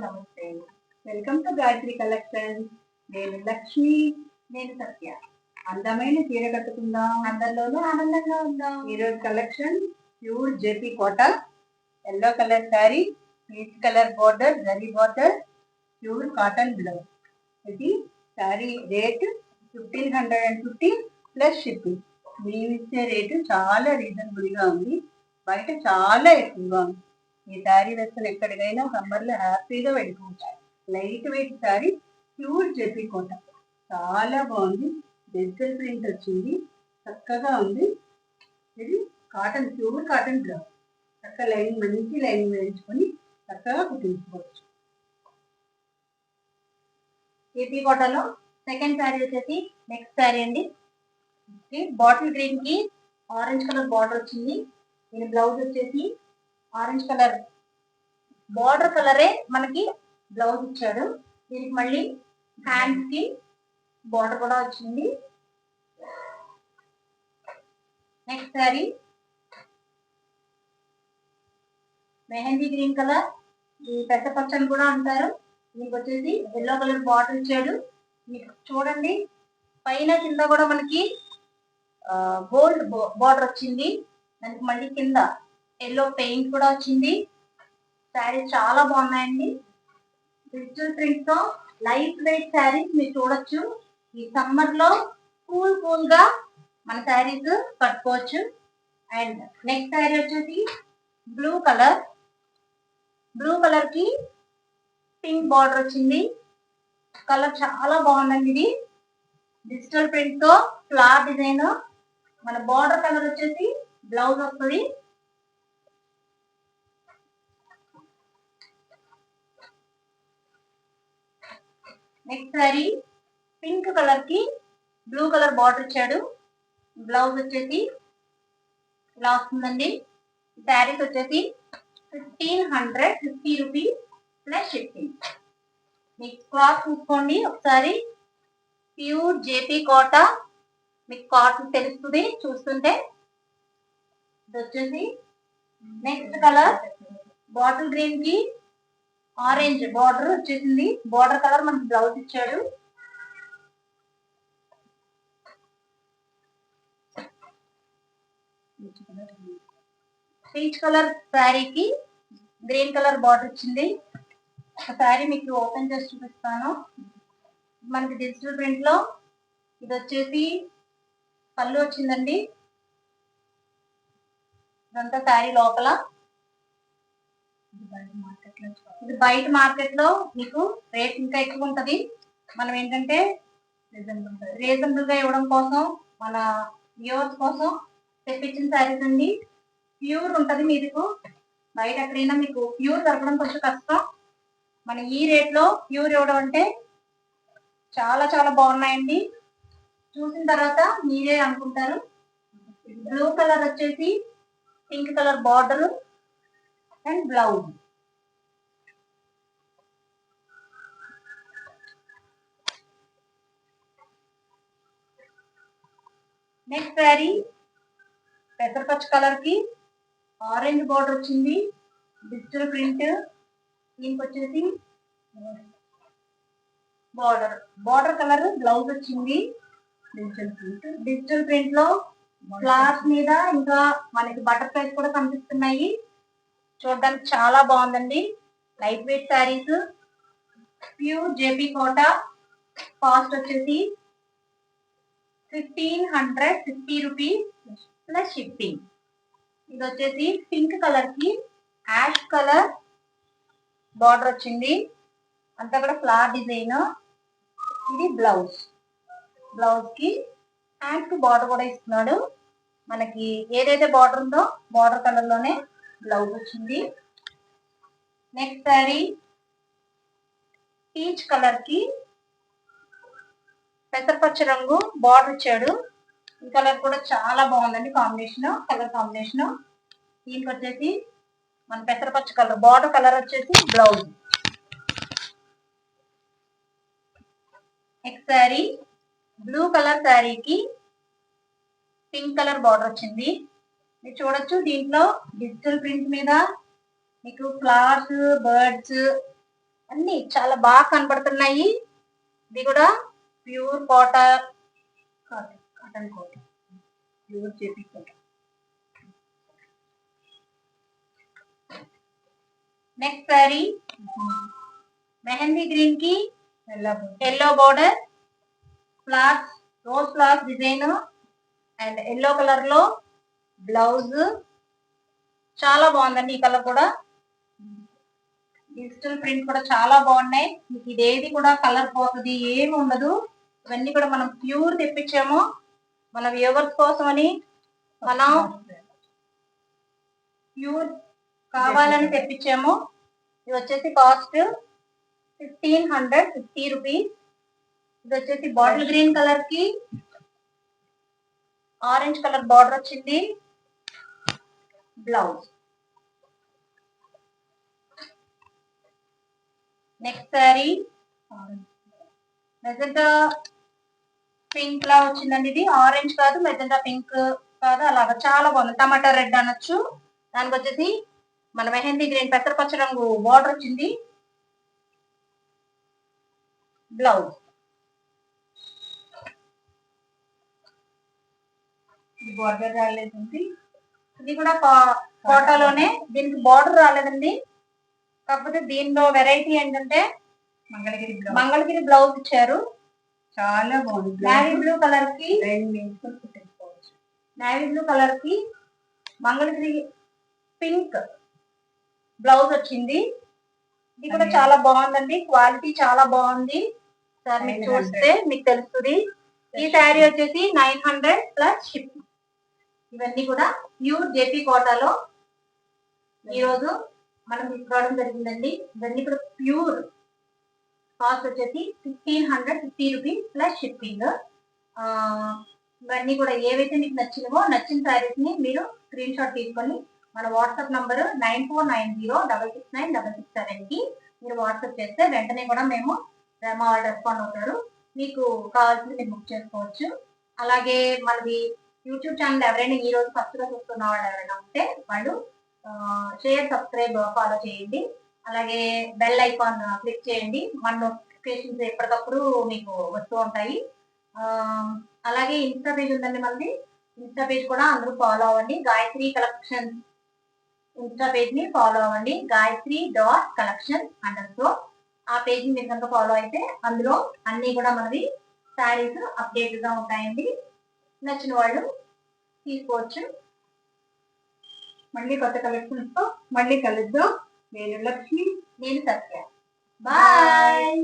నమస్తే. Welcome to Gayatri collection. నేను లక్ష్మి. నేను సత్య. అందమైన చీర కట్టుకుందాం, అందరిలోనూ ఆనందంగా ఉందాం. ఈరోజు collection pure JP Kota, yellow colour sari, peach colour border, zari border, pure cotton blouse. ఇది శారీ రేట్ 1550 ప్లస్ షిప్పింగ్. మేము ఇచ్చే రేటు చాలా రీజనబుల్గా ఉంది, బయట చాలా ఎక్కువగా ఉంది. ఈ శారీ వేసుకుని ఎక్కడికైనా సమ్మర్లో హ్యాపీగా వెళ్ళిపోవచ్చు. Light weight sari, pure JP Kota, చాలా బాగుంది. డిజిటల్ ప్రింట్ వచ్చింది, చక్కగా ఉంది. ఇది కాటన్, ప్యూర్ కాటన్ బ్లౌజ్. చక్క లైన్, మంచి లైన్ వేయించుకొని చక్కగా కుట్టించుకోవచ్చు. జేపీ కోటలో సెకండ్ శారీ వచ్చేసి నెక్స్ట్ శారీ అండి. బాటిల్ గ్రీన్ కి ఆరెంజ్ కలర్ బార్డర్ వచ్చింది. దీని బ్లౌజ్ వచ్చేసి ఆరెంజ్ కలర్ బార్డర్ కలరే మనకి బ్లౌజ్ ఇచ్చాడు. దీనికి మళ్ళీ హ్యాండ్స్ కి బార్డర్ కూడా వచ్చింది. Next sari mehndi green colour, ఈ పెద్దపచ్చని కూడా అంటారు. దీనికి వచ్చేసి ఎల్లో కలర్ బార్డర్ ఇచ్చాడు. మీకు చూడండి, పైన కింద కూడా మనకి గోల్డ్ బార్డర్ వచ్చింది. దానికి మళ్ళీ కింద ఎల్లో పెయింట్ కూడా వచ్చింది. శారీ చాలా బాగున్నాయండి. డిజిటల్ ప్రింట్ తో లైట్ వెయిట్ శారీస్ మీరు చూడొచ్చు. ఈ సమ్మర్ లో కూల్ గా మన శారీస్ కట్టుకోవచ్చు. అండ్ నెక్స్ట్ శారీ వచ్చేసి బ్లూ కలర్ కి పింక్ బార్డర్ వచ్చింది. కలర్ చాలా బాగుందండి. ఇది డిజిటల్ ప్రింట్ తో ఫ్లవర్ డిజైన్. మన బార్డర్ కలర్ వచ్చేసి బ్లౌజ్ వస్తుంది. నెక్స్ట్ శారీ పింక్ కలర్ కి బ్లూ కలర్ బార్డర్ ఇచ్చాడు. బ్లౌజ్ వచ్చేసి ఇలా వస్తుందండి. శారీస్ వచ్చేసి 1550 రూపీస్ ప్లస్ షిప్పింగ్. మీకు క్లాత్ చూసుకోండి ఒకసారి. ప్యూర్ జేపీ కోట, మీకు కాటన్ తెలుస్తుంది చూస్తుంటే. ఇది వచ్చేసి నెక్స్ట్ కలర్ బాటిల్ గ్రీన్ కి ఆరెంజ్ బార్డర్ వచ్చేసింది. బార్డర్ కలర్ మనకి బ్లౌజ్ ఇచ్చాడు. పీచ్ కలర్ శారీకి గ్రీన్ కలర్ బార్డర్ ఇచ్చింది. ఒక శారీ మీకు ఓపెన్ చేసి చూపిస్తాను. మనకి డిజిటల్ ప్రింట్ లో ఇది వచ్చేసి పళ్ళు వచ్చిందండి. ఇదంతా శారీ లోపల. ఇది బయట మార్కెట్ లో మీకు రేట్ ఇంకా ఎక్కువ ఉంటది. మనం ఏంటంటే రీజనబుల్ గా ఇవ్వడం కోసం, మన వ్యూవర్స్ కోసం తెప్పించిన శారీస్ అండి. ప్యూర్ ఉంటది. మీకు బయట ఎక్కడైనా మీకు ప్యూర్ దొరకడం కొంచెం కష్టం. మన ఈ రేట్ లో ప్యూర్ ఇవ్వడం అంటే చాలా చాలా బాగున్నాయండి. చూసిన తర్వాత మీరే అనుకుంటారు. బ్లూ కలర్ వచ్చేసి pink colour border and blouse. Next sari పెసరపచ్చ కలర్ కి ఆరెంజ్ బార్డర్ వచ్చింది. Digital print. దీనికి వచ్చేసి బార్డర్ కలర్ బ్లౌజ్ వచ్చింది. డిజిటల్ ప్రింట్ లో ఫ్లవర్స్ మీద ఇంకా మనకి బటర్ఫ్లైస్ కూడా కనిపిస్తున్నాయి. చూడడానికి చాలా బాగుందండి. Light weight saris, pure JP Kota. Cost వచ్చేసి 1550 రూపీస్ ప్లస్ షిప్పింగ్. ఇది వచ్చేసి పింక్ కలర్ కి యాష్ కలర్ బార్డర్ వచ్చింది. అంతా కూడా ఫ్లవర్ డిజైన్. ఇది బ్లౌజ్ కి హ్యాండ్ కి బార్డర్ కూడా ఇస్తున్నాడు. మనకి ఏదైతే బార్డర్ ఉందో బార్డర్ కలర్ లోనే బ్లౌజ్ వచ్చింది. నెక్స్ట్ శారీ పీచ్ కలర్ కి పెసరపచ్చ రంగు బార్డర్ ఇచ్చాడు. ఈ కలర్ కూడా చాలా బాగుందండి. Colour combination. దీనికి వచ్చేసి మన పెసరపచ్చ కలర్ బార్డర్ కలర్ వచ్చేసి blouse. Next sari blue colour శారీకి పింక్ కలర్ బార్డర్ వచ్చింది. మీరు చూడొచ్చు, దీంట్లో డిజిటల్ ప్రింట్ మీద మీకు ఫ్లవర్స్, బర్డ్స్ అన్ని చాలా బాగా కనబడుతున్నాయి. ఇది కూడా pure cotton Kota, pure JP cotton. Next sari mehndi green కి yellow border, flowers, rose flowers design and yellow colour లో బ్లౌజ్. చాలా బాగుందండి ఈ కలర్ కూడా. డిజిటల్ ప్రింట్ కూడా చాలా బాగున్నాయి. మీకు ఇదేది కూడా కలర్ పోతుంది ఏమి ఉండదు. ఇవన్నీ కూడా మనం ప్యూర్ తెప్పించాము మన వ్యూవర్స్ కోసం అని. మనం ప్యూర్ కావాలని తెప్పించాము. ఇది వచ్చేసి కాస్ట్ 1550 రూపీస్. ఇది వచ్చేసి బాటిల్ గ్రీన్ కలర్ కి ఆరెంజ్ కలర్ బార్డర్ వచ్చింది. Blouse. Next sari magenta pink లా వచ్చిందండి. ఇది ఆరెంజ్ కాదు, మెజెంటా పింక్ కాదు, అలాగా చాలా బాగుంది. టమాటా రెడ్ అనొచ్చు. దానికి వచ్చేసి మన మెహందీ గ్రీన్ పెసరపచ్చ రంగు బార్డర్ వచ్చింది. బ్లౌజ్. ఇది బార్డర్ రాలేదండి. ఇది కూడా కోటాలోనే. దీనికి బార్డర్ రాలేదండి. కాకపోతే దీనిలో వెరైటీ ఏంటంటే మంగళగిరి బ్లౌజ్ ఇచ్చారు. చాలా బాగుంది. నేవీ బ్లూ కలర్ కి నేవీ బ్లూ కలర్ కి మంగళగిరి పింక్ బ్లౌజ్ వచ్చింది. ఇది కూడా చాలా బాగుందండి. క్వాలిటీ చాలా బాగుంది. సార్ మీకు చూస్తే మీకు తెలుస్తుంది. ఈ శారీ వచ్చేసి 900 ప్లస్ షిప్పింగ్. ఇవన్నీ కూడా ప్యూర్ జేపీ కోటాలో ఈరోజు మనం తీసుకోవడం జరిగిందండి. ఇవన్నీ కూడా ప్యూర్. కాస్ట్ వచ్చేసి 1550 రూపీస్ ప్లస్ షిప్పింగ్. ఇవన్నీ కూడా ఏవైతే మీకు నచ్చినవో నచ్చిన శారీస్ ని మీరు స్క్రీన్ షాట్ తీసుకొని మన వాట్సాప్ నంబర్ 9490669667 కి మీరు వాట్సాప్ చేస్తే వెంటనే కూడా మేము మా వాళ్ళు రెస్పాండ్ అవుతారు. మీకు కావాల్సింది మీరు బుక్ చేసుకోవచ్చు. అలాగే మనది యూట్యూబ్ ఛానల్ ఎవరైనా ఈ రోజు ఫస్ట్ గా చూస్తున్న వాళ్ళు ఎవరైనా ఉంటే వాళ్ళు షేర్, సబ్స్క్రైబ్, ఫాలో చేయండి. అలాగే బెల్ ఐకాన్ క్లిక్ చేయండి. మన నోటిఫికేషన్స్ ఎప్పటికప్పుడు మీకు వస్తూ ఉంటాయి. అలాగే ఇన్స్టా పేజ్ ఉందండి మనది. ఇన్స్టా పేజ్ కూడా అందరూ ఫాలో అవ్వండి. గాయత్రి కలెక్షన్ ఇన్స్టా పేజ్ ని ఫాలో అవ్వండి. Gayatri.collection_. ఆ పేజ్ ని మీరు కనుక ఫాలో అయితే అందులో అన్ని కూడా మనవి శారీస్ అప్డేట్ గా ఉంటాయండి. నచ్చిన వాళ్ళు తీసుకోవచ్చు. మళ్ళీ కొత్త కలెక్షన్స్ తో మళ్ళీ కలుద్దాం. నేను లక్ష్మి, నేను సత్య. బాయ్.